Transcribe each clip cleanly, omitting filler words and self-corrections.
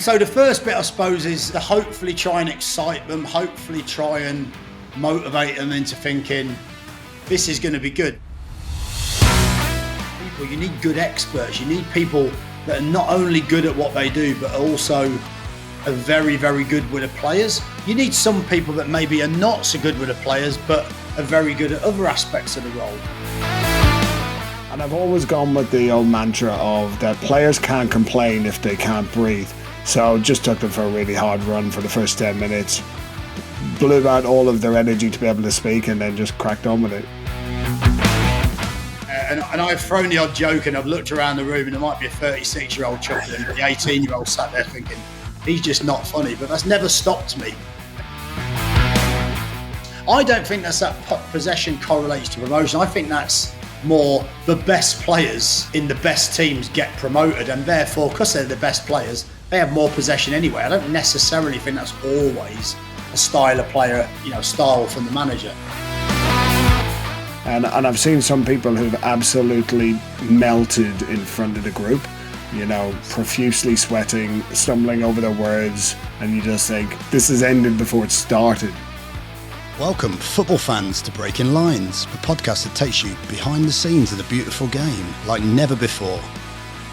And so the first bit, I suppose, is to hopefully try and excite them, hopefully try and motivate them into thinking, this is going to be good. You need good experts. You need people that are not only good at what they do, but also are very, very good with the players. You need some people that maybe are not so good with the players, but are very good at other aspects of the role. And I've always gone with the old mantra of that players can't complain if they can't breathe. So just took them for a really hard run for the first 10 minutes, blew out all of their energy to be able to speak, and then just cracked on with it. And I've thrown the odd joke, and I've looked around the room, and there might be a 36-year-old chuckling, and the 18-year-old sat there thinking, he's just not funny. But that's never stopped me. I don't think that's that possession correlates to promotion. I think that's more the best players in the best teams get promoted, and therefore, because they're the best players, they have more possession anyway. I don't necessarily think that's always a style of player, style from the manager. And I've seen some people who've absolutely melted in front of the group, profusely sweating, stumbling over their words, and you just think, this has ended before it started. Welcome, football fans, to Breaking Lines, the podcast that takes you behind the scenes of the beautiful game like never before.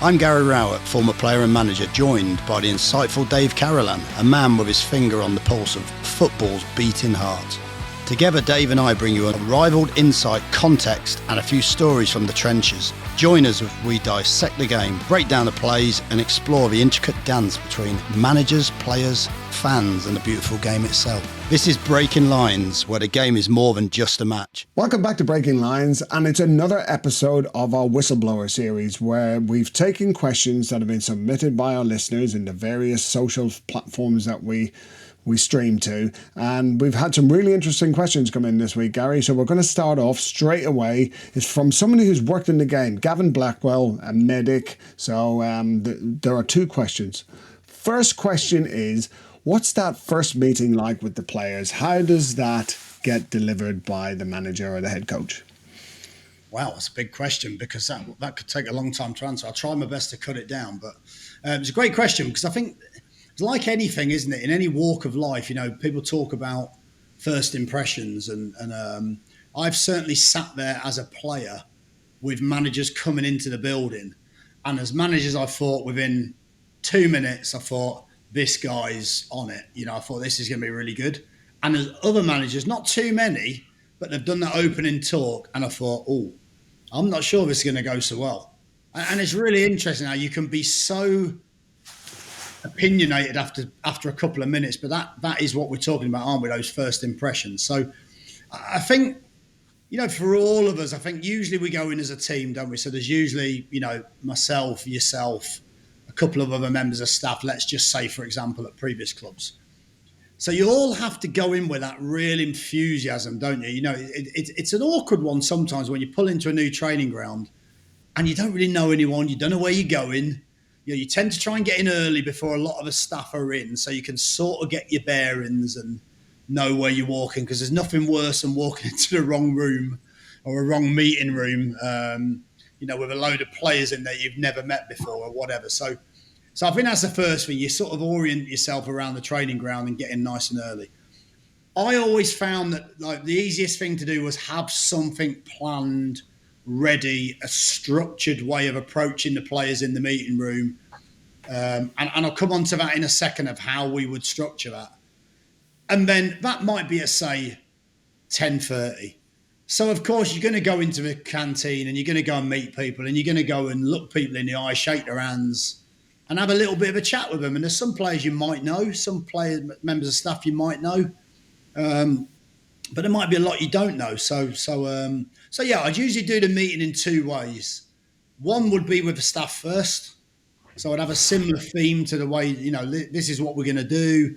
I'm Gary Rowett, former player and manager, joined by the insightful Dave Carolan, a man with his finger on the pulse of football's beating heart. Together, Dave and I bring you unrivaled insight, context, and a few stories from the trenches. Join us as we dissect the game, break down the plays, and explore the intricate dance between managers, players, fans, and the beautiful game itself. This is Breaking Lines, where the game is more than just a match. Welcome back to Breaking Lines, and it's another episode of our Whistleblower series, where we've taken questions that have been submitted by our listeners in the various social platforms that we stream to, and we've had some really interesting questions come in this week, Gary. So we're going to start off straight away. It's from somebody who's worked in the game, Gavin Blackwell, a medic. So there are two questions. First question is, what's that first meeting like with the players? How does that get delivered by the manager or the head coach? Wow, that's a big question, because that could take a long time to answer. I'll try my best to cut it down, but it's a great question, because I think it's like anything, isn't it? In any walk of life, people talk about first impressions, and I've certainly sat there as a player with managers coming into the building, and as managers, I thought within 2 minutes, I thought, this guy's on it. I thought this is going to be really good. And as other managers, not too many, but they've done that opening talk, and I thought, oh, I'm not sure this is going to go so well. And it's really interesting how you can be so opinionated after a couple of minutes, but that is what we're talking about, aren't we? Those first impressions. So I think, for all of us, I think usually we go in as a team, don't we? So there's usually, myself, yourself, a couple of other members of staff, let's just say, for example, at previous clubs. So you all have to go in with that real enthusiasm, don't you? It's an awkward one sometimes when you pull into a new training ground and you don't really know anyone, you don't know where you're going. You tend to try and get in early before a lot of the staff are in, so you can sort of get your bearings and know where you're walking, because there's nothing worse than walking into the wrong room or a wrong meeting room, with a load of players in there you've never met before or whatever. So I think that's the first thing. You sort of orient yourself around the training ground and get in nice and early. I always found that the easiest thing to do was have something planned, ready, a structured way of approaching the players in the meeting room. And I'll come on to that in a second of how we would structure that. And then that might be at, say, 10:30. So, of course, you're going to go into the canteen and you're going to go and meet people, and you're going to go and look people in the eye, shake their hands, and have a little bit of a chat with them. And there's some players you might know, some players, members of staff you might know. But there might be a lot you don't know. So yeah, I'd usually do the meeting in two ways. One would be with the staff first. So I'd have a similar theme to the way, this is what we're going to do.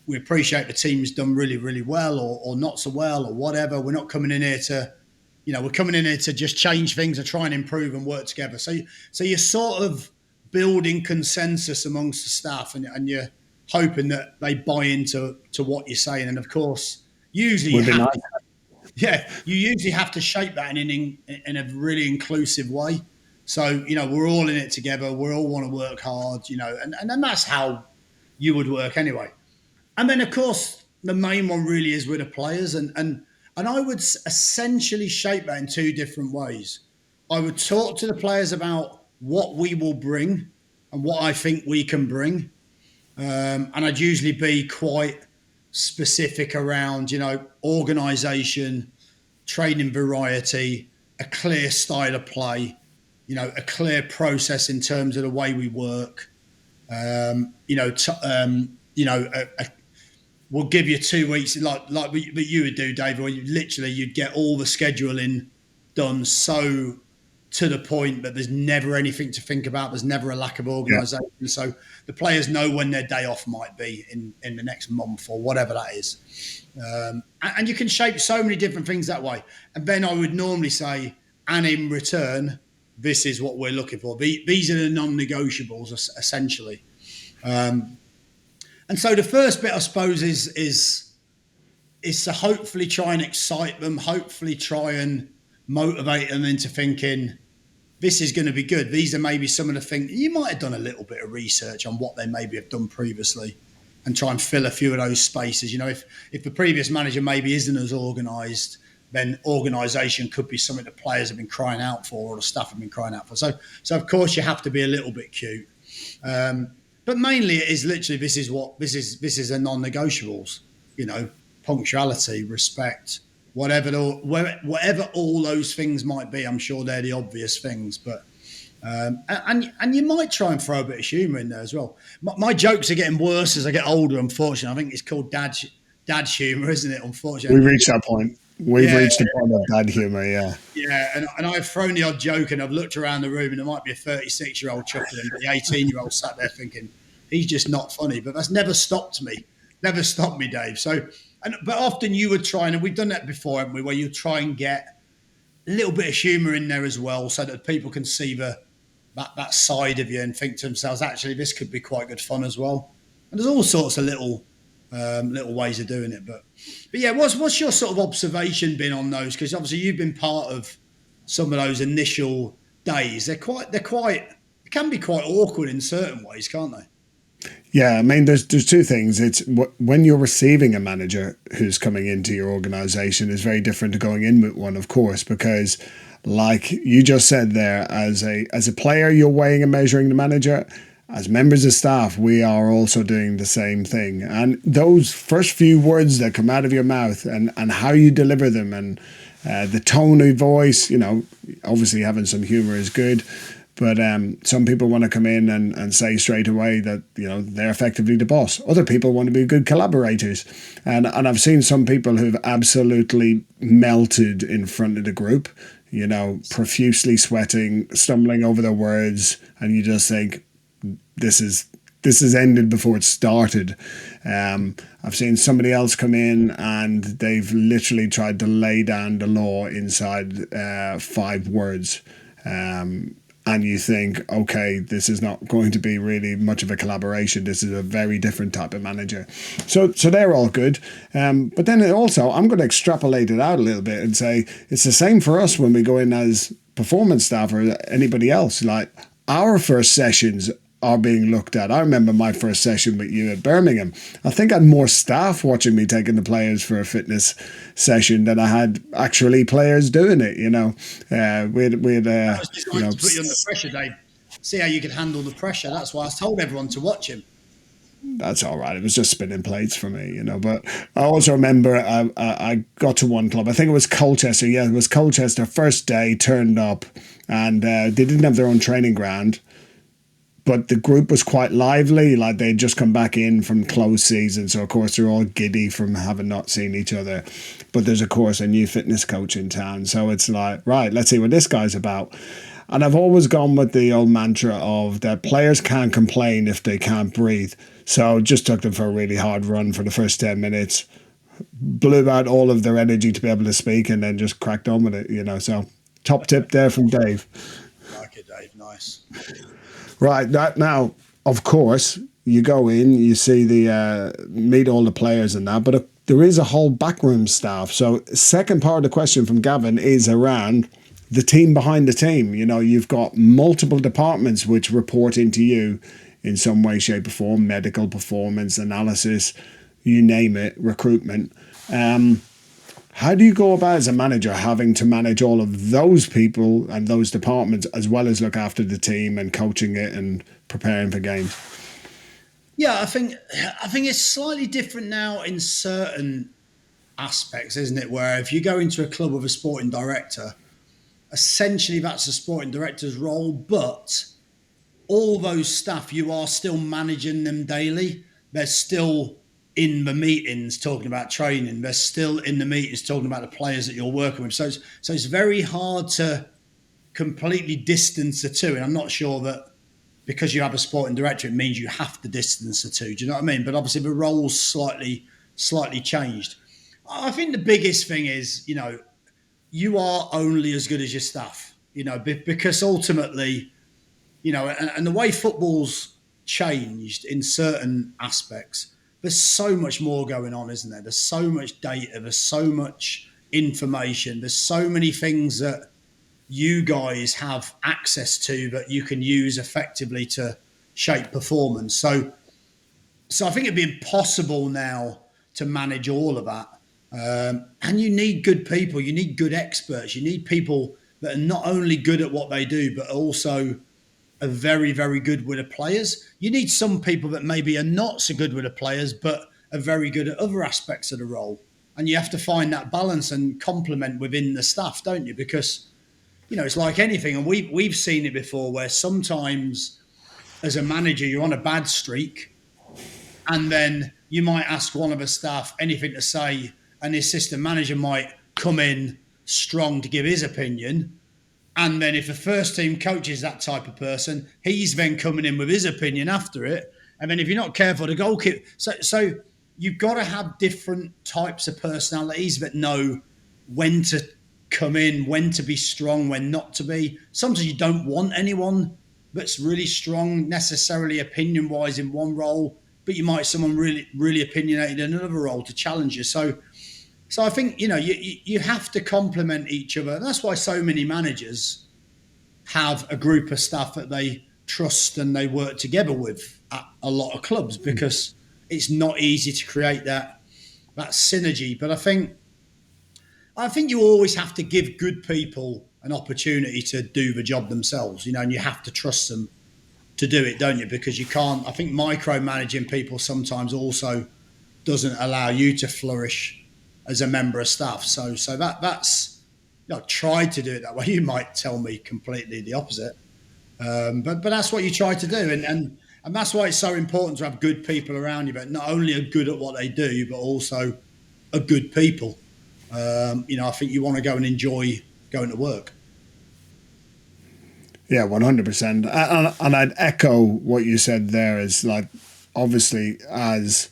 We appreciate the team's done really, really well or not so well or whatever. We're not coming in here to, we're coming in here to just change things and try and improve and work together. So you're sort of building consensus amongst the staff, and you're hoping that they buy into what you're saying. And of course, usually you usually have to shape that in a really inclusive way. So, we're all in it together. We all want to work hard, and that's how you would work anyway. And then, of course, the main one really is with the players. And I would essentially shape that in two different ways. I would talk to the players about what we will bring and what I think we can bring. And I'd usually be quite specific around, organisation, training variety, a clear style of play, a clear process in terms of the way we work. We'll give you 2 weeks, like what you would do, David, where you'd get all the scheduling done so to the point that there's never anything to think about. There's never a lack of organisation. Yeah. So the players know when their day off might be in the next month or whatever that is. And you can shape so many different things that way. And then I would normally say, and in return, this is what we're looking for. These are the non-negotiables, essentially. And so the first bit, I suppose, is to hopefully try and excite them, hopefully try and motivate them into thinking, this is going to be good. These are maybe some of the things you might have done a little bit of research on what they maybe have done previously and try and fill a few of those spaces. If the previous manager maybe isn't as organised, then organisation could be something the players have been crying out for or the staff have been crying out for. So of course, you have to be a little bit cute. But mainly it is literally, this is the non-negotiables, punctuality, respect, whatever all those things might be. I'm sure they're the obvious things, but and you might try and throw a bit of humour in there as well. My jokes are getting worse as I get older, unfortunately. I think it's called dad humour, isn't it? Unfortunately, we reached that point. We've reached the point of dad humour, yeah. Yeah, and I've thrown the odd joke and I've looked around the room and there might be a 36-year-old chuckling, but the 18-year-old sat there thinking, he's just not funny. But that's never stopped me, Dave. But often you would try, and we've done that before, haven't we, where you try and get a little bit of humour in there as well so that people can see that side of you and think to themselves, actually, this could be quite good fun as well. And there's all sorts of little ways of doing it. But yeah, what's your sort of observation been on those? Because obviously you've been part of some of those initial days. They can be quite awkward in certain ways, can't they? Yeah, I mean, there's two things. It's when you're receiving a manager who's coming into your organisation is very different to going in with one, of course, because like you just said there, as a player, you're weighing and measuring the manager. As members of staff, we are also doing the same thing. And those first few words that come out of your mouth and how you deliver them and the tone of voice, obviously having some humour is good. But some people want to come in and say straight away that, they're effectively the boss. Other people want to be good collaborators. And I've seen some people who've absolutely melted in front of the group, profusely sweating, stumbling over their words. And you just think, this has ended before it started. I've seen somebody else come in and they've literally tried to lay down the law inside 5 words. And you think, okay, this is not going to be really much of a collaboration. This is a very different type of manager. So they're all good. But then also, I'm going to extrapolate it out a little bit and say it's the same for us when we go in as performance staff or anybody else. Like our first sessions are being looked at. I remember my first session with you at Birmingham. I think I had more staff watching me taking the players for a fitness session than I had actually players doing it. We had that was designed to put you under pressure, Dave. See how you could handle the pressure. That's why I told everyone to watch him. That's all right. It was just spinning plates for me, But I also remember I got to one club. I think it was Colchester. Yeah, it was Colchester. First day, turned up, and they didn't have their own training ground. But the group was quite lively, like they'd just come back in from closed season. So, of course, they're all giddy from having not seen each other. But there's, of course, a new fitness coach in town. So it's like, right, let's see what this guy's about. And I've always gone with the old mantra of that players can't complain if they can't breathe. So just took them for a really hard run for the first 10 minutes, blew out all of their energy to be able to speak, and then just cracked on with it, So top tip there from Dave. Like it, Dave. Nice. Right, that now, of course, you go in, you see meet all the players and that, but there is a whole backroom staff. So second part of the question from Gavin is around the team behind the team. You know, you've got multiple departments which report into you in some way, shape, or form: medical, performance, analysis, you name it, recruitment. How do you go about as a manager having to manage all of those people and those departments as well as look after the team and coaching it and preparing for games? Yeah, I think it's slightly different now in certain aspects, isn't it? Where if you go into a club with a sporting director, essentially that's the sporting director's role, but all those staff, you are still managing them daily. They're still in the meetings talking about training. They're still in the meetings talking about the players that you're working with. So it's very hard to completely distance the two. And I'm not sure that because you have a sporting director, it means you have to distance the two. Do you know what I mean? But obviously the roles slightly changed. I think the biggest thing is, you are only as good as your staff, because ultimately, and the way football's changed in certain aspects, there's so much more going on, isn't there? There's so much data, there's so much information, there's so many things that you guys have access to that you can use effectively to shape performance. So I think it'd be impossible now to manage all of that. And you need good people, you need good experts, you need people that are not only good at what they do, but also are very, very good with the players. You need some people that maybe are not so good with the players, but are very good at other aspects of the role. And you have to find that balance and complement within the staff, don't you? Because, it's like anything. And we've seen it before where sometimes as a manager, you're on a bad streak and then you might ask one of the staff anything to say and the assistant manager might come in strong to give his opinion. And then if the first team coach is that type of person, he's then coming in with his opinion after it. And then if you're not careful, the goalkeeper. So you've got to have different types of personalities that know when to come in, when to be strong, when not to be. Sometimes you don't want anyone that's really strong necessarily opinion-wise in one role, but you might someone really, really opinionated in another role to challenge you. So I think, you have to complement each other. That's why so many managers have a group of staff that they trust and they work together with at a lot of clubs, because it's not easy to create that synergy. But I think you always have to give good people an opportunity to do the job themselves, and you have to trust them to do it, don't you? Because you can't, I think micromanaging people sometimes also doesn't allow you to flourish as a member of staff. So that's tried to do it that way. You might tell me completely the opposite, but that's what you try to do, and that's why it's so important to have good people around you, but not only are good at what they do, but also are good people. I think you want to go and enjoy going to work. Yeah, 100%. And I'd echo what you said there. Is like, obviously, as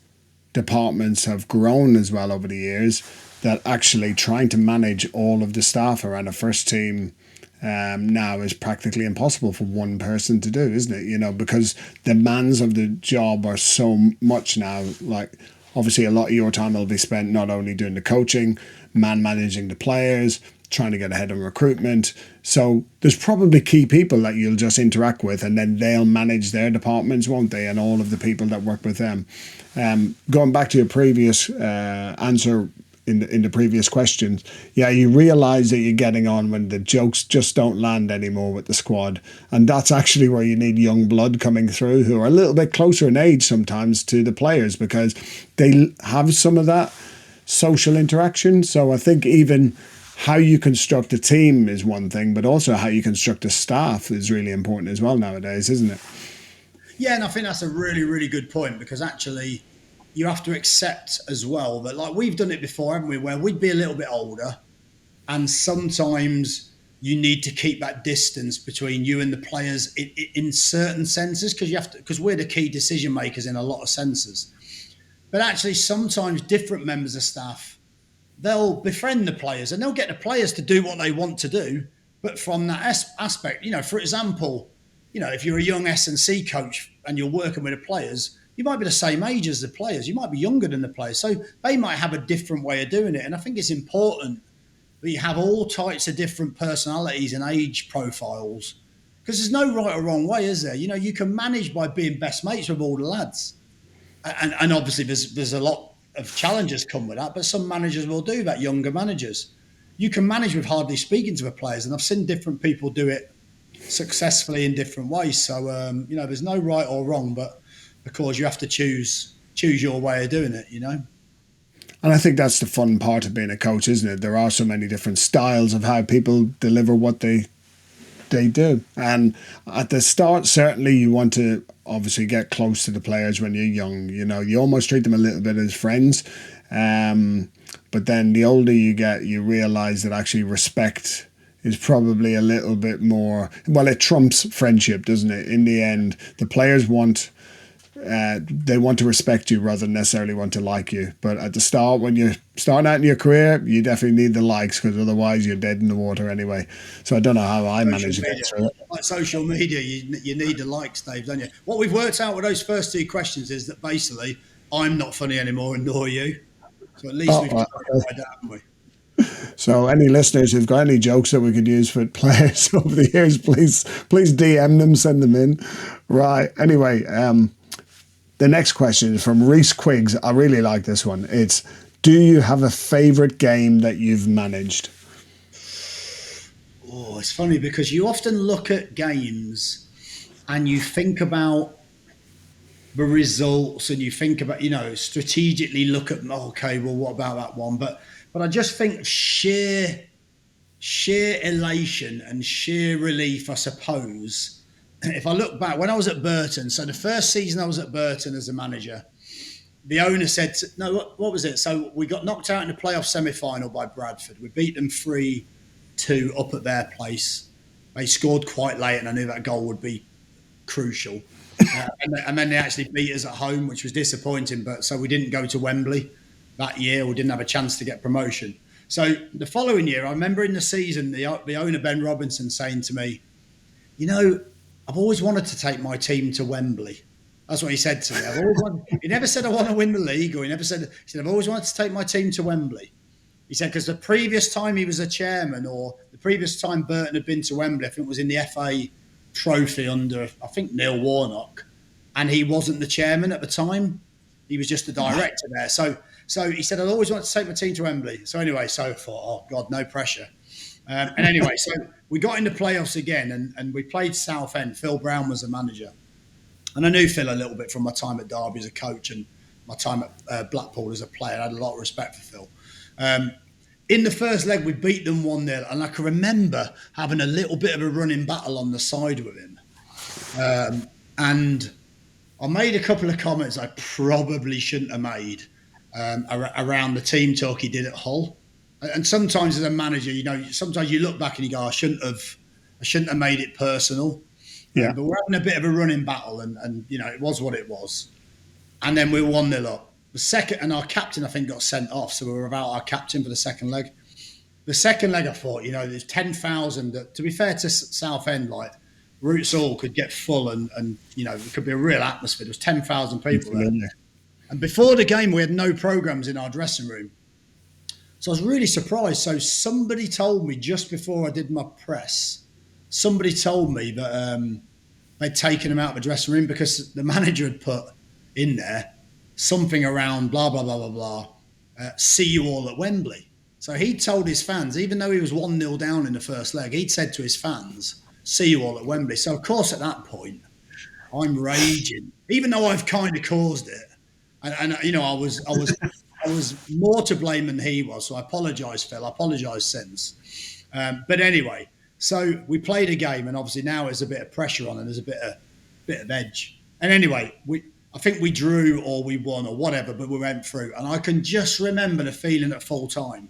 departments have grown as well over the years, that actually trying to manage all of the staff around a first team now is practically impossible for one person to do, isn't it? Because the demands of the job are so much now. Like, obviously, a lot of your time will be spent not only doing the coaching, managing the players, trying to get ahead on recruitment. So there's probably key people that you'll just interact with, and then they'll manage their departments, won't they? And all of the people that work with them. Going back to your previous answer in the previous questions, yeah, you realise that you're getting on when the jokes just don't land anymore with the squad. And that's actually where you need young blood coming through who are a little bit closer in age sometimes to the players, because they have some of that social interaction. So I think even how you construct a team is one thing, but also how you construct a staff is really important as well nowadays, isn't it? Yeah, and I think that's a really, really good point, because actually you have to accept as well that, like, we've done it before, haven't we, where we'd be a little bit older and sometimes you need to keep that distance between you and the players in certain senses, because we're the key decision makers in a lot of senses. But actually sometimes different members of staff, they'll befriend the players and they'll get the players to do what they want to do, but from that aspect, for example, if you're a young S&C coach and you're working with the players, you might be the same age as the players, you might be younger than the players, so they might have a different way of doing it. And I think it's important but you have all types of different personalities and age profiles. Because there's no right or wrong way, is there? You know, you can manage by being best mates with all the lads. And obviously there's a lot of challenges come with that, but some managers will do that, younger managers. You can manage with hardly speaking to the players, and I've seen different people do it successfully in different ways. So, you know, there's no right or wrong, but because you have to choose your way of doing it, you know. And I think that's the fun part of being a coach, isn't it? There are so many different styles of how people deliver what they do. And at the start, certainly you want to obviously get close to the players when you're young. You know, you almost treat them a little bit as friends. But then the older you get, you realize that actually respect is probably a little bit more, well, it trumps friendship, doesn't it? In the end, the players want to respect you rather than necessarily want to like you. But at the start, when you're starting out in your career, you definitely need the likes, because otherwise you're dead in the water anyway. So I don't know how I manage to get through it. Like social media, you need the likes, Dave, don't you? What we've worked out with those first two questions is that basically I'm not funny anymore, and nor you. So at least we've clarified that, haven't we? So any listeners who've got any jokes that we could use for players over the years, please DM them, send them in. Right. Anyway, the next question is from Reese Quiggs. I really like this one. It's, do you have a favourite game that you've managed? Oh, it's funny because you often look at games and you think about the results and you think about, you know, strategically look at, okay, well, what about that one? But I just think sheer elation and sheer relief, I suppose. If I look back, when I was at Burton, so the first season I was at Burton as a manager, the owner said, what was it? So we got knocked out in the playoff semi-final by Bradford. We beat them 3-2 up at their place. They scored quite late, and I knew that goal would be crucial. And then they actually beat us at home, which was disappointing. But so we didn't go to Wembley that year. We didn't have a chance to get promotion. So the following year, I remember in the season, the owner, Ben Robinson, saying to me, you know, I've always wanted to take my team to Wembley. That's what he said to me. He never said I want to win the league, or he said I've always wanted to take my team to Wembley. He said because the previous time he was a chairman, or the previous time Burton had been to Wembley, I think it was in the FA Trophy under, I think, Neil Warnock, and he wasn't the chairman at the time. He was just the director there. So he said, I'd always wanted to take my team to Wembley. So anyway, so I thought, oh God, no pressure. And anyway, so we got into playoffs again, and we played Southend. Phil Brown was the manager. And I knew Phil a little bit from my time at Derby as a coach and my time at Blackpool as a player. I had a lot of respect for Phil. In the first leg, we beat them 1-0. And I can remember having a little bit of a running battle on the side with him. And I made a couple of comments I probably shouldn't have made around the team talk he did at Hull. And sometimes as a manager, you know, sometimes you look back and you go, I shouldn't have made it personal. Yeah. But we're having a bit of a running battle, and you know, it was what it was. And then we were 1-0 up. The second, and our captain, I think, got sent off, so we were without our captain for the second leg. The second leg, I thought, you know, there's 10,000. To be fair to Southend, like, Roots Hall could get full, and you know, it could be a real atmosphere. There was 10,000 people there. And before the game, we had no programmes in our dressing room. So I was really surprised. So somebody told me just before I did my press, somebody told me that they'd taken him out of the dressing room because the manager had put in there something around blah, blah, blah, blah, blah, see you all at Wembley. So he told his fans, even though he was 1-0 down in the first leg, he'd said to his fans, see you all at Wembley. So, of course, at that point, I'm raging, even though I've kind of caused it. And you know, I was more to blame than he was. So I apologise, Phil. I apologise since. But anyway, so we played a game, and obviously now there's a bit of pressure on, and there's a bit of edge. And anyway, I think we drew or we won or whatever, but we went through. And I can just remember the feeling at full time.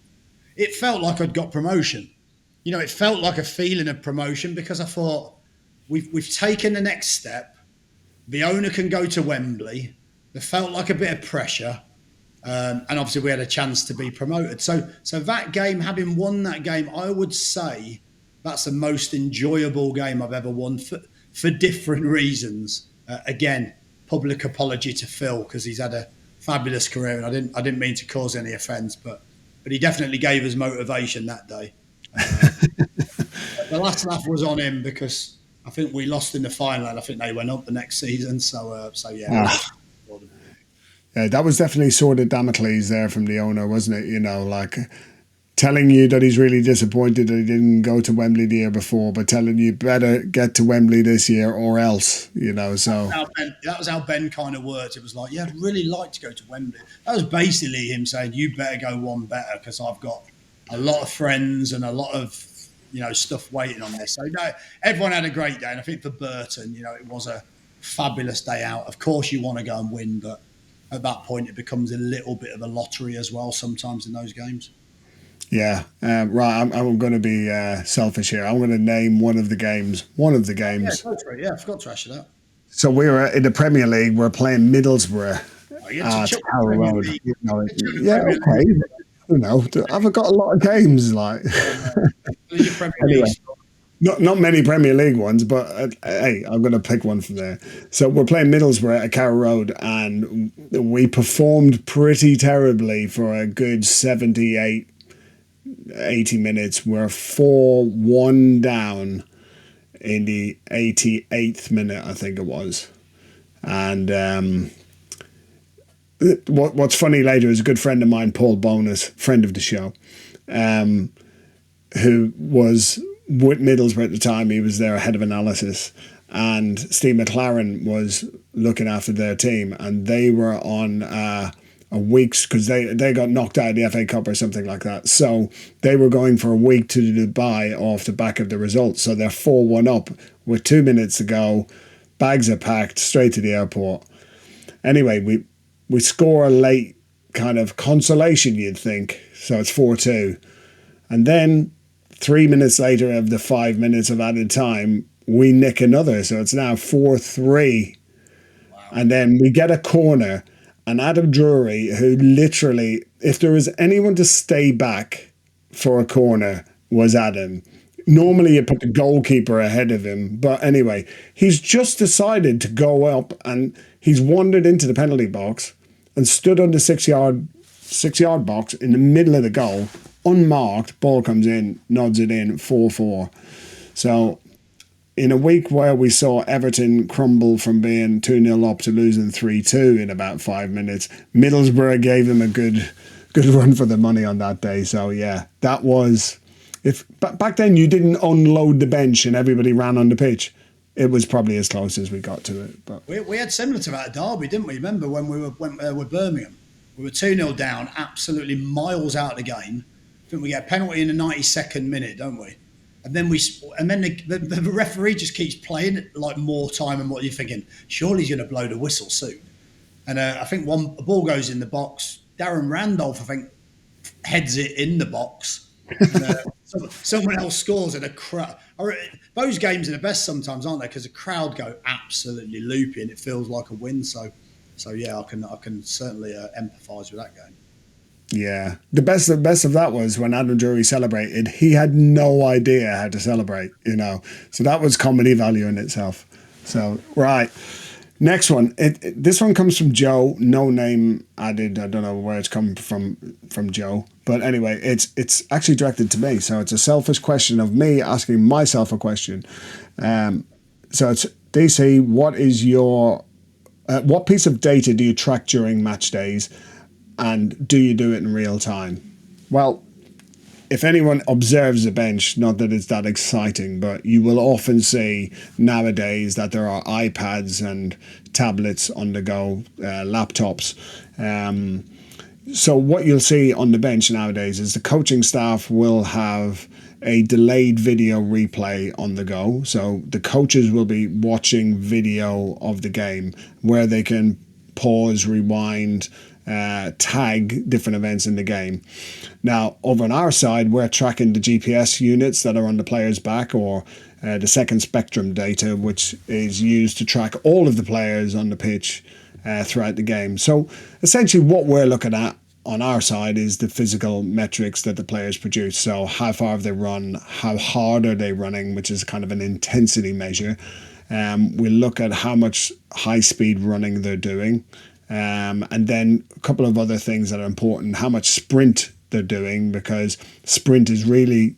It felt like I'd got promotion. You know, it felt like a feeling of promotion because I thought we've taken the next step. The owner can go to Wembley. There felt like a bit of pressure. And obviously we had a chance to be promoted. So that game, having won that game, I would say that's the most enjoyable game I've ever won for different reasons. Again, public apology to Phil because he's had a fabulous career, and I didn't mean to cause any offence, but but he definitely gave us motivation that day. The last laugh was on him because I think we lost in the final, and I think they went up the next season. So yeah, it was Yeah, that was definitely sword of Damocles there from the owner, wasn't it? You know, like telling you that he's really disappointed that he didn't go to Wembley the year before, but telling you better get to Wembley this year or else, you know. So that was how Ben kind of worked. It was like, yeah, I'd really like to go to Wembley. That was basically him saying, you better go one better because I've got a lot of friends and a lot of stuff waiting on this. So no, everyone had a great day, and I think for Burton, it was a fabulous day out. Of course, you want to go and win, but at that point, it becomes a little bit of a lottery as well sometimes in those games. Yeah, right. I'm going to be selfish here. I'm going to name one of the games. One of the games. Yeah, go for it. Yeah, I forgot to ask you that. So we were in the Premier League. We're playing Middlesbrough at Harrow Road. Yeah, okay. You know, I've got a lot of games. Like, anyway, not many Premier League ones, but hey, I'm going to pick one from there. So we're playing Middlesbrough at Carrow Road, and we performed pretty terribly for a good 78, 80 minutes. We're 4-1 down in the 88th minute, I think it was. And what's funny later is a good friend of mine, Paul Bonus, friend of the show, who was with Middlesbrough at the time. He was their head of analysis, and Steve McLaren was looking after their team, and they were on a week's, because they got knocked out of the FA Cup or something like that. So they were going for a week to Dubai off the back of the results. So they're 4-1 up with 2 minutes to go. Bags are packed, straight to the airport. Anyway, we score a late kind of consolation, you'd think. So it's 4-2. And then 3 minutes later of the 5 minutes of added time, we nick another. So it's now 4-3. Wow. And then we get a corner. And Adam Drury, who literally, if there was anyone to stay back for a corner, was Adam. Normally you put the goalkeeper ahead of him. But anyway, he's just decided to go up, and he's wandered into the penalty box and stood on the six-yard box in the middle of the goal, unmarked. Ball comes in, nods it in, 4-4. So in a week where we saw Everton crumble from being 2-0 up to losing 3-2 in about 5 minutes, Middlesbrough gave them a good run for the money on that day. So yeah, that was, if back then you didn't unload the bench and everybody ran on the pitch, it was probably as close as we got to it. But we had similar to that at Derby, didn't we? Remember when we went with Birmingham? We were 2-0 down, absolutely miles out of the game. I think we get a penalty in the 92nd minute, don't we? And then the referee just keeps playing like more time, and what you're thinking, surely he's going to blow the whistle soon. And I think a ball goes in the box. Darren Randolph, I think, heads it in the box. And, someone else scores, and a crowd. Those games are the best sometimes, aren't they? Because the crowd go absolutely loopy, and it feels like a win. So yeah, I can certainly empathise with that game. Yeah, the best of that was when Adam Drury celebrated. He had no idea how to celebrate, So that was comedy value in itself. So right, next one. This one comes from Joe. No name added. I don't know where it's come from Joe, but anyway, it's actually directed to me. So it's a selfish question of me asking myself a question. So it's DC. What is your what piece of data do you track during match days? And do you do it in real time? Well, if anyone observes the bench, not that it's that exciting, but you will often see nowadays that there are iPads and tablets on the go, laptops. So what you'll see on the bench nowadays is the coaching staff will have a delayed video replay on the go. So the coaches will be watching video of the game where they can pause, rewind, tag different events in the game. Now, over on our side, we're tracking the GPS units that are on the player's back, or the second spectrum data, which is used to track all of the players on the pitch throughout the game. So essentially what we're looking at on our side is the physical metrics that the players produce. So how far have they run? How hard are they running, which is kind of an intensity measure. We look at how much high-speed running they're doing. And then a couple of other things that are important. How much sprint they're doing, because sprint is really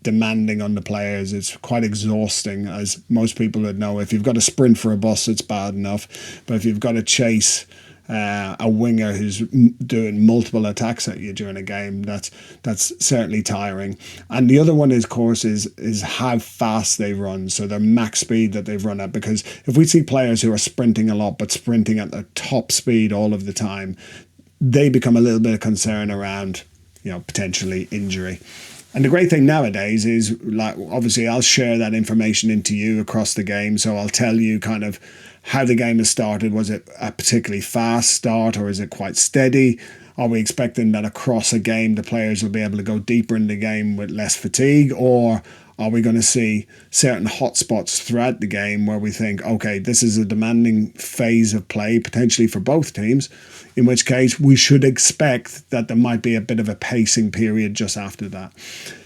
demanding on the players. It's quite exhausting, as most people would know. If you've got to sprint for a bus, it's bad enough, but if you've got to chase a winger who's doing multiple attacks at you during a game, that's certainly tiring. And the other one, is, of course, is how fast they run, so their max speed that they've run at. Because if we see players who are sprinting a lot, but sprinting at their top speed all of the time, they become a little bit of concern around, potentially injury. And the great thing nowadays is, like, obviously I'll share that information into you across the game. So I'll tell you kind of how the game has started. Was it a particularly fast start, or is it quite steady? Are we expecting that across a game the players will be able to go deeper in the game with less fatigue? Or are we going to see certain hotspots throughout the game where we think, okay, this is a demanding phase of play, potentially for both teams, in which case we should expect that there might be a bit of a pacing period just after that.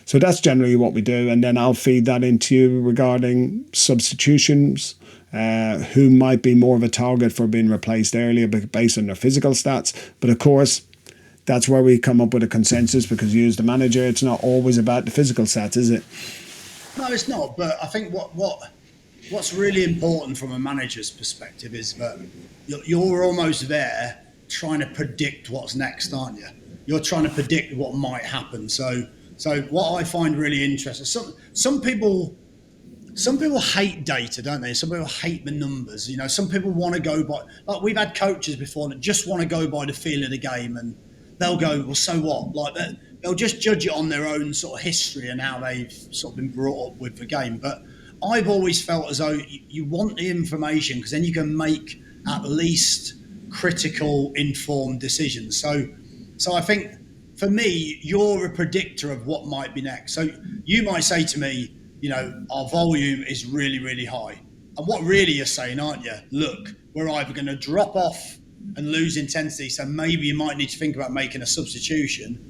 So that's generally what we do. And then I'll feed that into you regarding substitutions, who might be more of a target for being replaced earlier based on their physical stats. But of course, that's where we come up with a consensus, because you as the manager, it's not always about the physical stats, is it? No, it's not. But I think what's really important from a manager's perspective is that you're almost there trying to predict what's next, aren't you? You're trying to predict what might happen. So what I find really interesting, some people hate data, don't they? Some people hate the numbers. Some people want to go by, like, we've had coaches before that just want to go by the feel of the game, and they'll go, well, so what? Like, they'll just judge it on their own sort of history and how they've sort of been brought up with the game. But I've always felt as though you want the information, because then you can make at least critical, informed decisions. So I think for me, you're a predictor of what might be next. So you might say to me, our volume is really, really high. And what really you're saying, aren't you? Look, we're either going to drop off and lose intensity, so maybe you might need to think about making a substitution.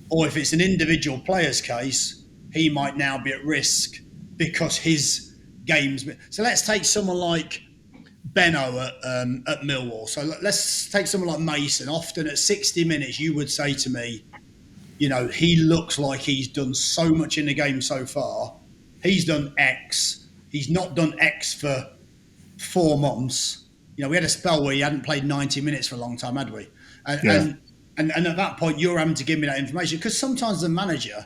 Or if it's an individual player's case, he might now be at risk because his game's... So let's take someone like Benno at Millwall. So let's take someone like Mason. Often at 60 minutes, you would say to me, he looks like he's done so much in the game so far. He's done X. He's not done X for 4 months. We had a spell where he hadn't played 90 minutes for a long time, had we? And at that point, you're having to give me that information, because sometimes the manager,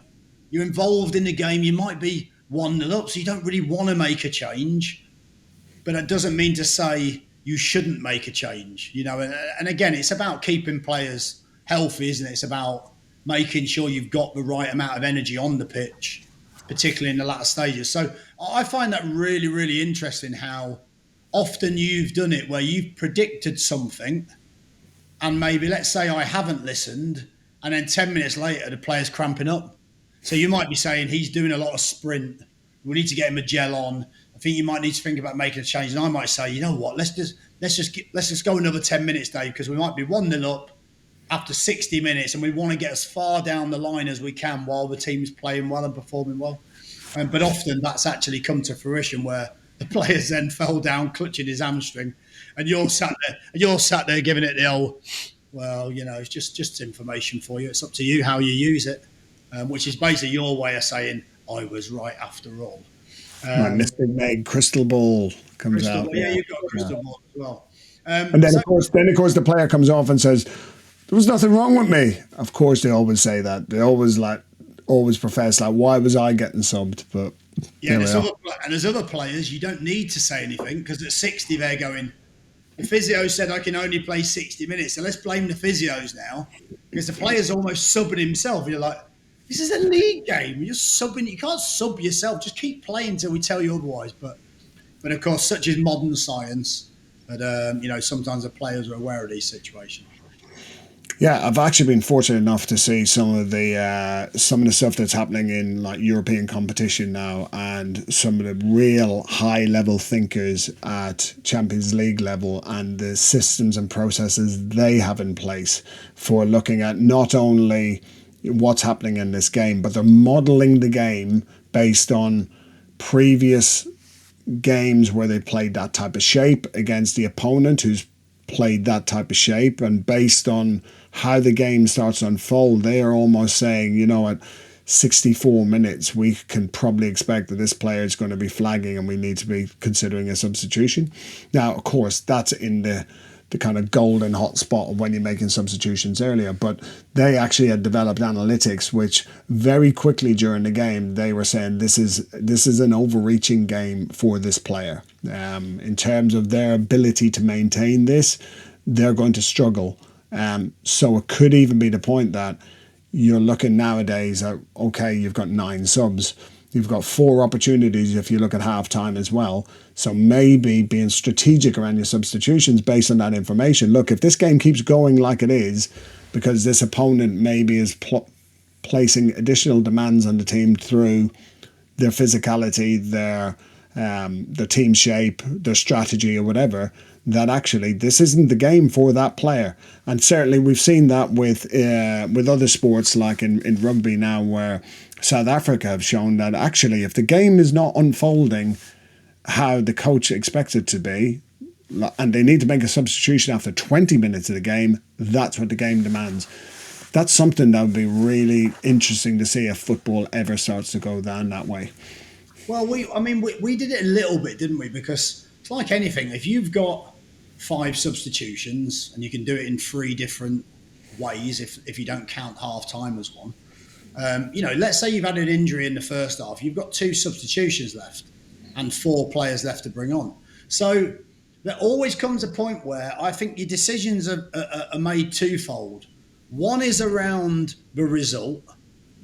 you're involved in the game, you might be 1-0 up, so you don't really want to make a change. But that doesn't mean to say you shouldn't make a change, And again, it's about keeping players healthy, isn't it? It's about making sure you've got the right amount of energy on the pitch, particularly in the latter stages. So I find that really, really interesting, how often you've done it where you've predicted something, and maybe, let's say I haven't listened, and then 10 minutes later the player's cramping up. So you might be saying he's doing a lot of sprint. We need to get him a gel on. I think you might need to think about making a change. And I might say, you know what, let's just go another 10 minutes, Dave, because we might be 1-0 up after 60 minutes, and we want to get as far down the line as we can while the team's playing well and performing well. But often that's actually come to fruition, where the players then fell down clutching his hamstring, and you're sat there giving it the old, well, it's just information for you. It's up to you how you use it, which is basically your way of saying I was right after all. My Mr. Meg crystal ball comes out. Ball, yeah, you've got a crystal ball as well. And then, of course, the player comes off and says, there was nothing wrong with me. Of course, they always say that. They always profess, like, why was I getting subbed? But yeah, there's other players you don't need to say anything, because at 60 they're going, the physio said I can only play 60 minutes, so let's blame the physios now, because the player's almost subbing himself. You're like, this is a league game. You're subbing. You can't sub yourself. Just keep playing until we tell you otherwise. But of course, such is modern science that sometimes the players are aware of these situations. Yeah, I've actually been fortunate enough to see some of the stuff that's happening in, like, European competition now, and some of the real high level thinkers at Champions League level, and the systems and processes they have in place for looking at not only what's happening in this game, but they're modeling the game based on previous games where they played that type of shape against the opponent, who's played that type of shape, and based on how the game starts to unfold, they are almost saying, you know, at 64 minutes, we can probably expect that this player is going to be flagging and we need to be considering a substitution. Now, of course, that's in the kind of golden hot spot of when you're making substitutions earlier, but they actually had developed analytics which very quickly during the game they were saying this is an overreaching game for this player. In terms of their ability to maintain this, they're going to struggle. So it could even be the point that you're looking nowadays at, okay, you've got 9 subs. You've got 4 opportunities if you look at halftime as well. So maybe being strategic around your substitutions based on that information. Look, if this game keeps going like it is, because this opponent maybe is placing additional demands on the team through their physicality, their team shape, their strategy or whatever, that actually this isn't the game for that player. And certainly we've seen that with other sports like in rugby now, where South Africa have shown that actually if the game is not unfolding how the coach expects it to be, and they need to make a substitution after 20 minutes of the game, that's what the game demands. That's something that would be really interesting to see if football ever starts to go down that way. Well, we did it a little bit, didn't we? Because it's like anything. If you've got 5 substitutions and you can do it in 3 different ways, if you don't count half time as one, let's say you've had an injury in the first half, you've got 2 substitutions left and 4 players left to bring on. So there always comes a point where I think your decisions are made twofold. One is around the result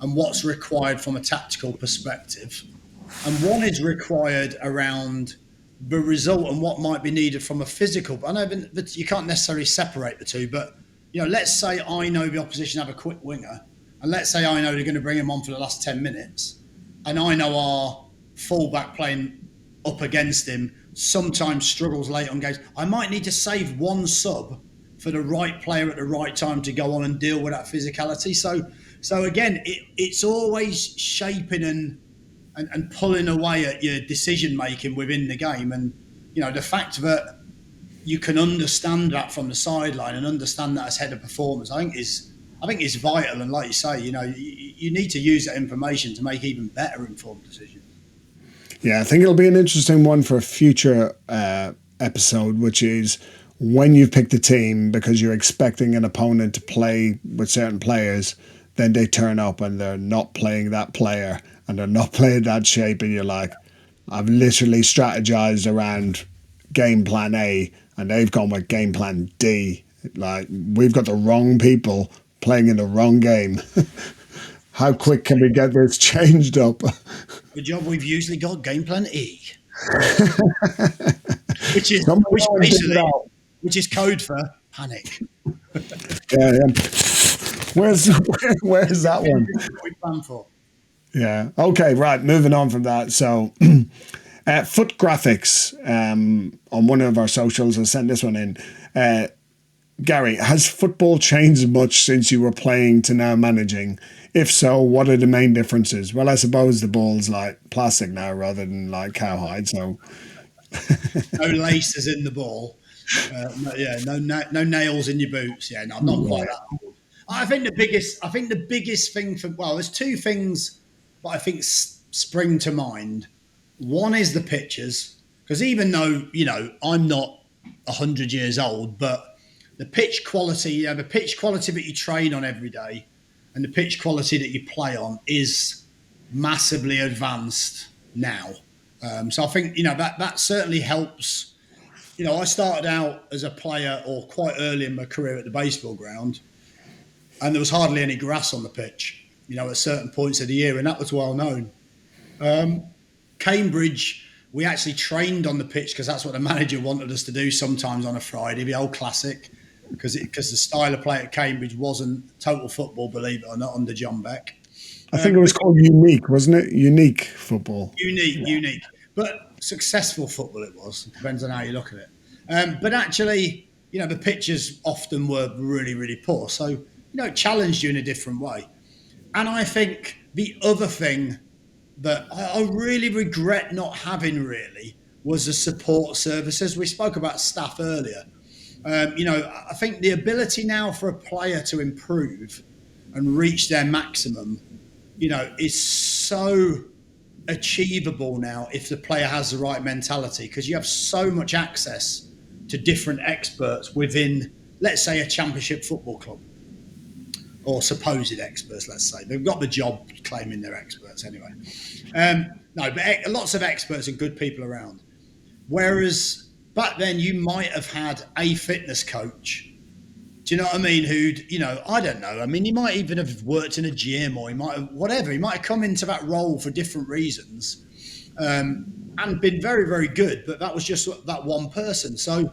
and what's required from a tactical perspective, and one is required around the result and what might be needed from a physical. I know that you can't necessarily separate the two, but let's say I know the opposition have a quick winger, and let's say I know they're going to bring him on for the last 10 minutes, and I know our fullback playing up against him sometimes struggles late on games. I might need to save one sub for the right player at the right time to go on and deal with that physicality. So again, it's always shaping and pulling away at your decision making within the game. And the fact that you can understand that from the sideline and understand that as head of performance, I think is vital. And like you say, you need to use that information to make even better informed decisions. Yeah, I think it'll be an interesting one for a future episode, which is when you've picked a team because you're expecting an opponent to play with certain players, then they turn up and they're not playing that player and they're not playing that shape, and you're like, I've literally strategized around game plan A and they've gone with game plan D. Like, we've got the wrong people playing in the wrong game. How quick can we get this changed up? Good job. We've usually got game plan E, which is code for panic. Yeah. Where's that one? What we plan for. Yeah. Okay. Right. Moving on from that. So, foot graphics on one of our socials. I sent this one in. Gary, has football changed much since you were playing to now managing? If so, what are the main differences? Well, I suppose the ball's like plastic now rather than like cowhide. So no laces in the ball. No nails in your boots. Yeah, no, I'm not quite that old. I think the biggest thing there's 2 things that I think spring to mind. One is the pitches, because even though I'm not 100 years old, but the pitch quality, the pitch quality that you train on every day, and the pitch quality that you play on is massively advanced now. So I think that certainly helps. I started out as a player or quite early in my career at the baseball ground, and there was hardly any grass on the pitch, at certain points of the year, and that was well known. Cambridge, we actually trained on the pitch because that's what the manager wanted us to do sometimes on a Friday, the old classic, because the style of play at Cambridge wasn't total football, believe it or not, under John Beck. I think it was called unique, wasn't it? Unique football. Unique. But successful football it was. It depends on how you look at it. But actually, the pitches often were really, really poor. So, it challenged you in a different way. And I think the other thing that I really regret not having really was the support services. We spoke about staff earlier. I think the ability now for a player to improve and reach their maximum, is so achievable now if the player has the right mentality, because you have so much access to different experts within, let's say, a championship football club, or supposed experts, let's say. They've got the job claiming they're experts anyway. No, but lots of experts and good people around. Whereas back then you might have had a fitness coach, do you know what I mean, who'd, I don't know. I mean, he might even have worked in a gym, or he might have, whatever. He might have come into that role for different reasons, and been very, very good. But that was just that one person. So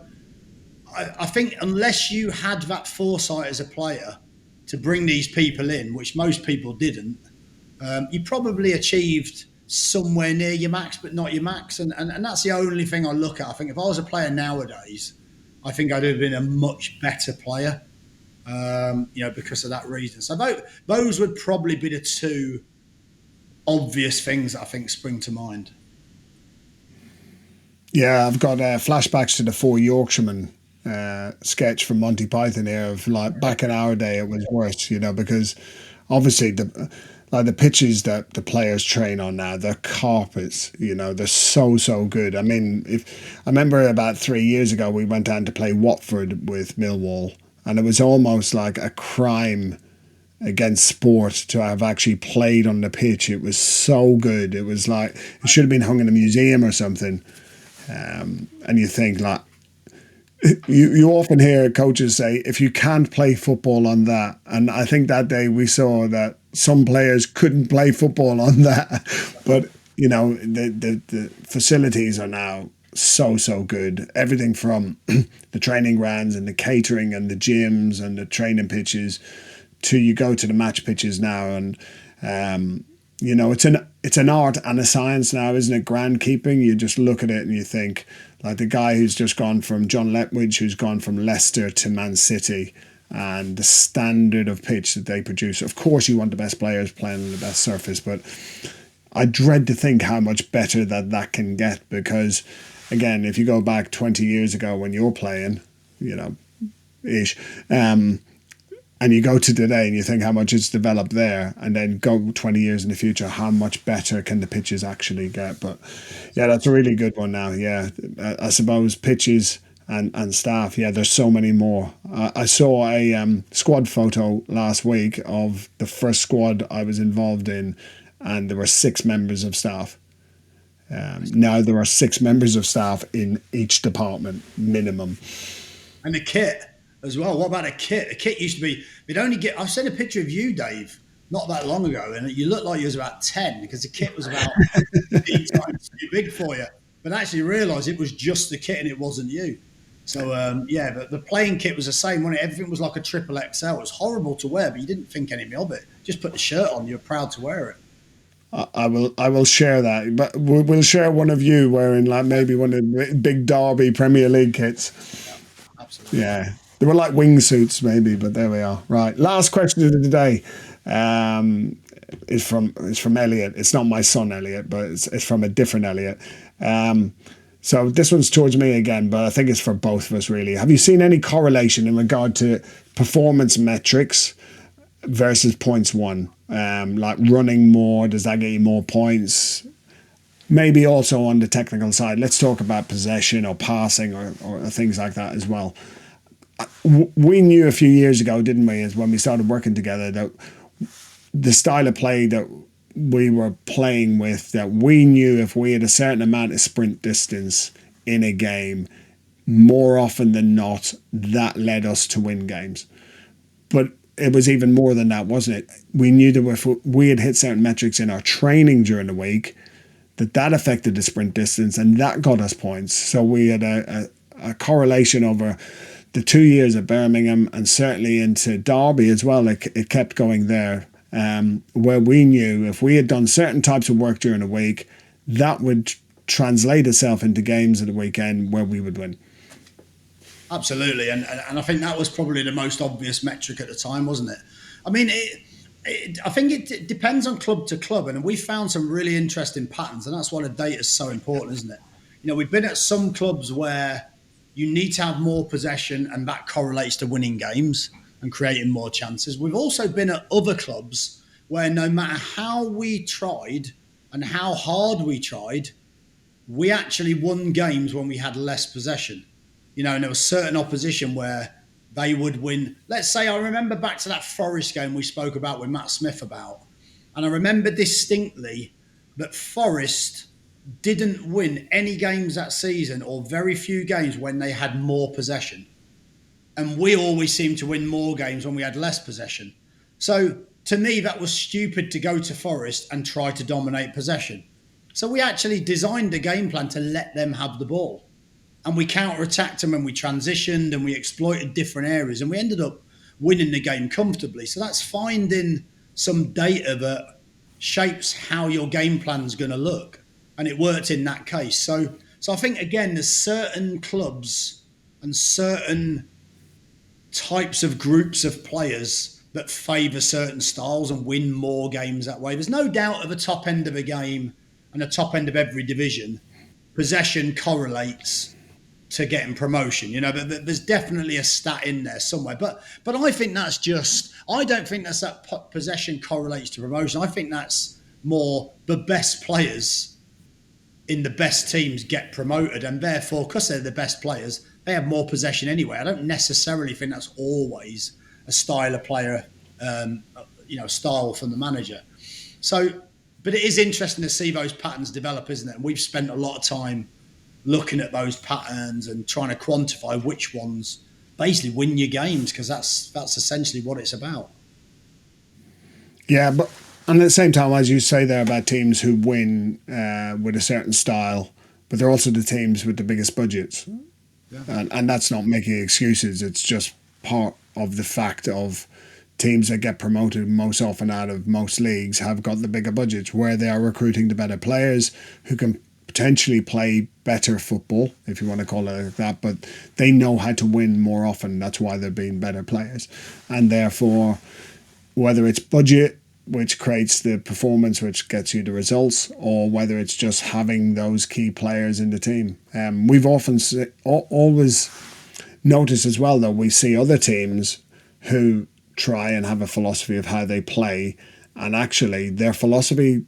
I think unless you had that foresight as a player to bring these people in, which most people didn't, you probably achieved somewhere near your max, but not your max. And that's the only thing I look at. I think if I was a player nowadays, I think I'd have been a much better player, because of that reason. So those would probably be the two obvious things that I think spring to mind. Yeah, I've got flashbacks to the Four Yorkshiremen sketch from Monty Python here of like back in our day it was worse, because obviously the pitches that the players train on now, they're carpets, they're so good. I mean, I remember about 3 years ago we went down to play Watford with Millwall, and it was almost like a crime against sport to have actually played on the pitch. It was so good. It was like it should have been hung in a museum or something. And you think like, you often hear coaches say, if you can't play football on that, and I think that day we saw that some players couldn't play football on that, but the facilities are now so good. Everything from the training grounds and the catering and the gyms and the training pitches to you go to the match pitches now, and it's an art and a science now, isn't it? Groundkeeping. You just look at it and you think, like the guy who's just gone from John Letwidge, who's gone from Leicester to Man City, and the standard of pitch that they produce. Of course, you want the best players playing on the best surface, but I dread to think how much better that can get, because, again, if you go back 20 years ago when you're playing, ish, and you go to today and you think how much it's developed there, and then go 20 years in the future, how much better can the pitches actually get? But yeah, that's a really good one now. Yeah, I suppose pitches and staff, yeah, there's so many more. I saw a squad photo last week of the first squad I was involved in, and there were 6 members of staff. Now there are 6 members of staff in each department, minimum. And the kit as well. What about a kit? A kit used to be, I've seen a picture of you, Dave, not that long ago, and you looked like you was about 10, because the kit was about 8 times too big for you. But I actually realised it was just the kit and it wasn't you. So, the playing kit was the same, wasn't it? Everything was like a triple XL. It was horrible to wear, but you didn't think anything of it. Just put the shirt on, you were proud to wear it. I will share that, but we'll share one of you wearing like maybe one of the big Derby Premier League kits. Yeah, absolutely. Yeah, they were like wingsuits maybe, but there we are. Right, last question of the day is from Elliot. It's not my son Elliot, but it's from a different Elliot. So this one's towards me again, but I think it's for both of us really. Have you seen any correlation in regard to performance metrics versus points won? Like running more, does that get you more points? Maybe also on the technical side, let's talk about possession or passing or things like that as well. We knew a few years ago, didn't we, as when we started working together, that the style of play that we were playing with, that we knew if we had a certain amount of sprint distance in a game, more often than not, that led us to win games. But it was even more than that, wasn't it? We knew that if we had hit certain metrics in our training during the week, that affected the sprint distance, and that got us points. So we had a correlation over the 2 years at Birmingham, and certainly into Derby as well. It kept going there, where we knew if we had done certain types of work during the week, that would translate itself into games at the weekend where we would win. Absolutely, and I think that was probably the most obvious metric at the time, wasn't it? I mean, I think it depends on club to club, and we found some really interesting patterns, and that's why the data is so important, isn't it? We've been at some clubs where you need to have more possession, and that correlates to winning games and creating more chances. We've also been at other clubs where no matter how we tried and how hard we tried, we actually won games when we had less possession. And there was certain opposition where they would win. Let's say I remember back to that Forest game we spoke about with Matt Smith about, and I remember distinctly that Forest didn't win any games that season, or very few games, when they had more possession. And we always seemed to win more games when we had less possession. So to me, that was stupid to go to Forest and try to dominate possession. So we actually designed a game plan to let them have the ball. And we counter-attacked them, and we transitioned, and we exploited different areas, and we ended up winning the game comfortably. So that's finding some data that shapes how your game plan's going to look. And it worked in that case. So I think, again, there's certain clubs and certain types of groups of players that favour certain styles and win more games that way. There's no doubt at the top end of a game and the top end of every division, possession correlates to getting promotion, but there's definitely a stat in there somewhere. But I think that's I don't think that's that possession correlates to promotion. I think that's more the best players in the best teams get promoted, and therefore, because they're the best players, they have more possession anyway. I don't necessarily think that's always a style of player, style from the manager. So, but it is interesting to see those patterns develop, isn't it? And we've spent a lot of time looking at those patterns and trying to quantify which ones basically win your games, because that's essentially what it's about. Yeah, but and at the same time, as you say there about teams who win with a certain style, but they're also the teams with the biggest budgets. Yeah. And that's not making excuses. It's just part of the fact of teams that get promoted most often out of most leagues have got the bigger budgets, where they are recruiting the better players who can potentially play better football, if you want to call it like that, but they know how to win more often. That's why they're being better players. And therefore, whether it's budget, which creates the performance, which gets you the results, or whether it's just having those key players in the team. We've always noticed as well, though, we see other teams who try and have a philosophy of how they play, and actually their philosophy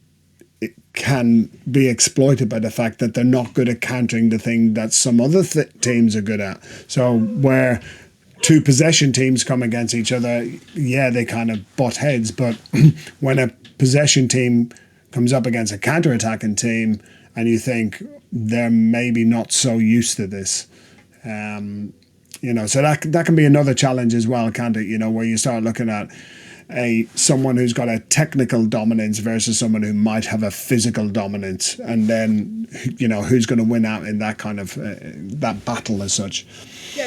can be exploited by the fact that they're not good at countering the thing that some other teams are good at. So where two possession teams come against each other, yeah, they kind of butt heads, but when a possession team comes up against a counter-attacking team and you think they're maybe not so used to this, so that can be another challenge as well, can't it? Where you start looking at someone who's got a technical dominance versus someone who might have a physical dominance, and then who's going to win out in that kind of that battle as such. Yeah,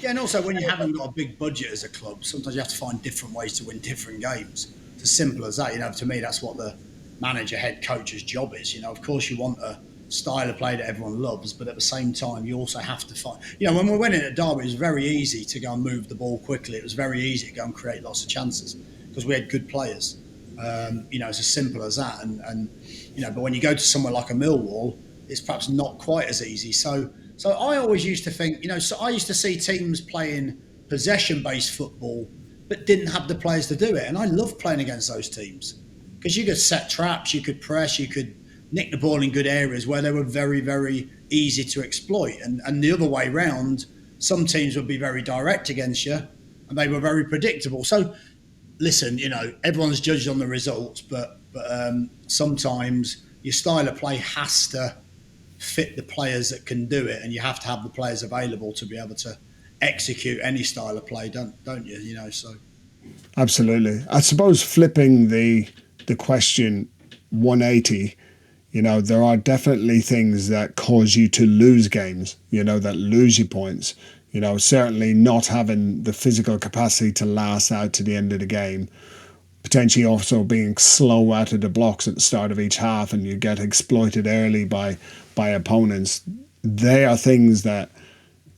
and also when you haven't got a big budget as a club, sometimes you have to find different ways to win different games. It's as simple as that. To me, that's what the manager, head coach's job is. Of course you want a style of play that everyone loves, but at the same time, you also have to find. When we went in at Derby, it was very easy to go and move the ball quickly. It was very easy to go and create lots of chances because we had good players. It's as simple as that. And but when you go to somewhere like a Millwall, it's perhaps not quite as easy. So I always used to think, so I used to see teams playing possession-based football, but didn't have the players to do it. And I loved playing against those teams because you could set traps, you could press, you could nick the ball in good areas where they were very, very easy to exploit. And the other way round, some teams would be very direct against you and they were very predictable. So listen, everyone's judged on the results, but sometimes your style of play has to fit the players that can do it, and you have to have the players available to be able to execute any style of play, don't you? So absolutely. I suppose flipping the question 180, there are definitely things that cause you to lose games, that lose you points. Certainly not having the physical capacity to last out to the end of the game, potentially also being slow out of the blocks at the start of each half, and you get exploited early by opponents. They are things that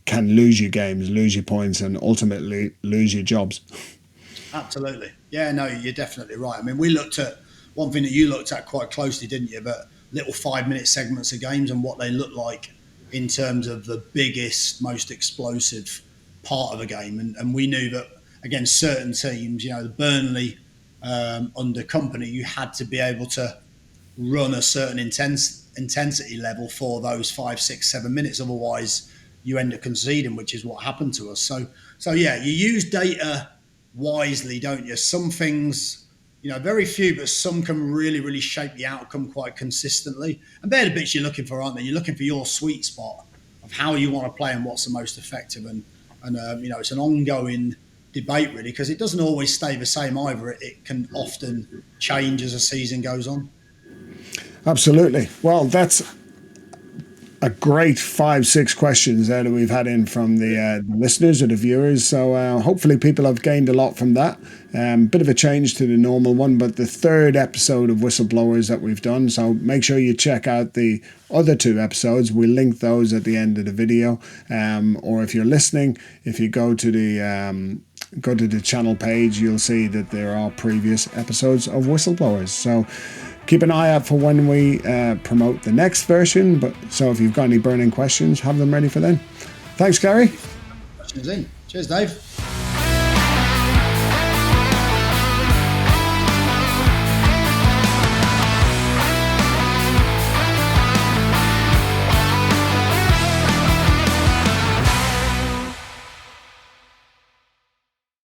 can lose you games, lose you points, and ultimately lose your jobs. Absolutely. Yeah, no, you're definitely right. I mean, we looked at one thing that you looked at quite closely, didn't you? But little 5-minute segments of games and what they look like in terms of the biggest, most explosive part of a game. And we knew that against certain teams, the Burnley under Company, you had to be able to run a certain intensity level for those 5, 6, 7 minutes. Otherwise, you end up conceding, which is what happened to us. So yeah, you use data wisely, don't you? Some things, very few, but some can really, really shape the outcome quite consistently. And they're the bits you're looking for, aren't they? You're looking for your sweet spot of how you want to play and what's the most effective. And it's an ongoing debate, really, because it doesn't always stay the same either. It can often change as a season goes on. Absolutely. Well, that's a great 5-6 questions there that we've had in from the listeners or the viewers. So hopefully people have gained a lot from that. Bit of a change to the normal one, but the third episode of Whistleblowers that we've done. So make sure you check out the other 2 episodes. We'll link those at the end of the video. Or if you're listening, if you go to the channel page, you'll see that there are previous episodes of Whistleblowers. So keep an eye out for when we promote the next version. So if you've got any burning questions, have them ready for then. Thanks, Gary. Questions in. Cheers, Dave.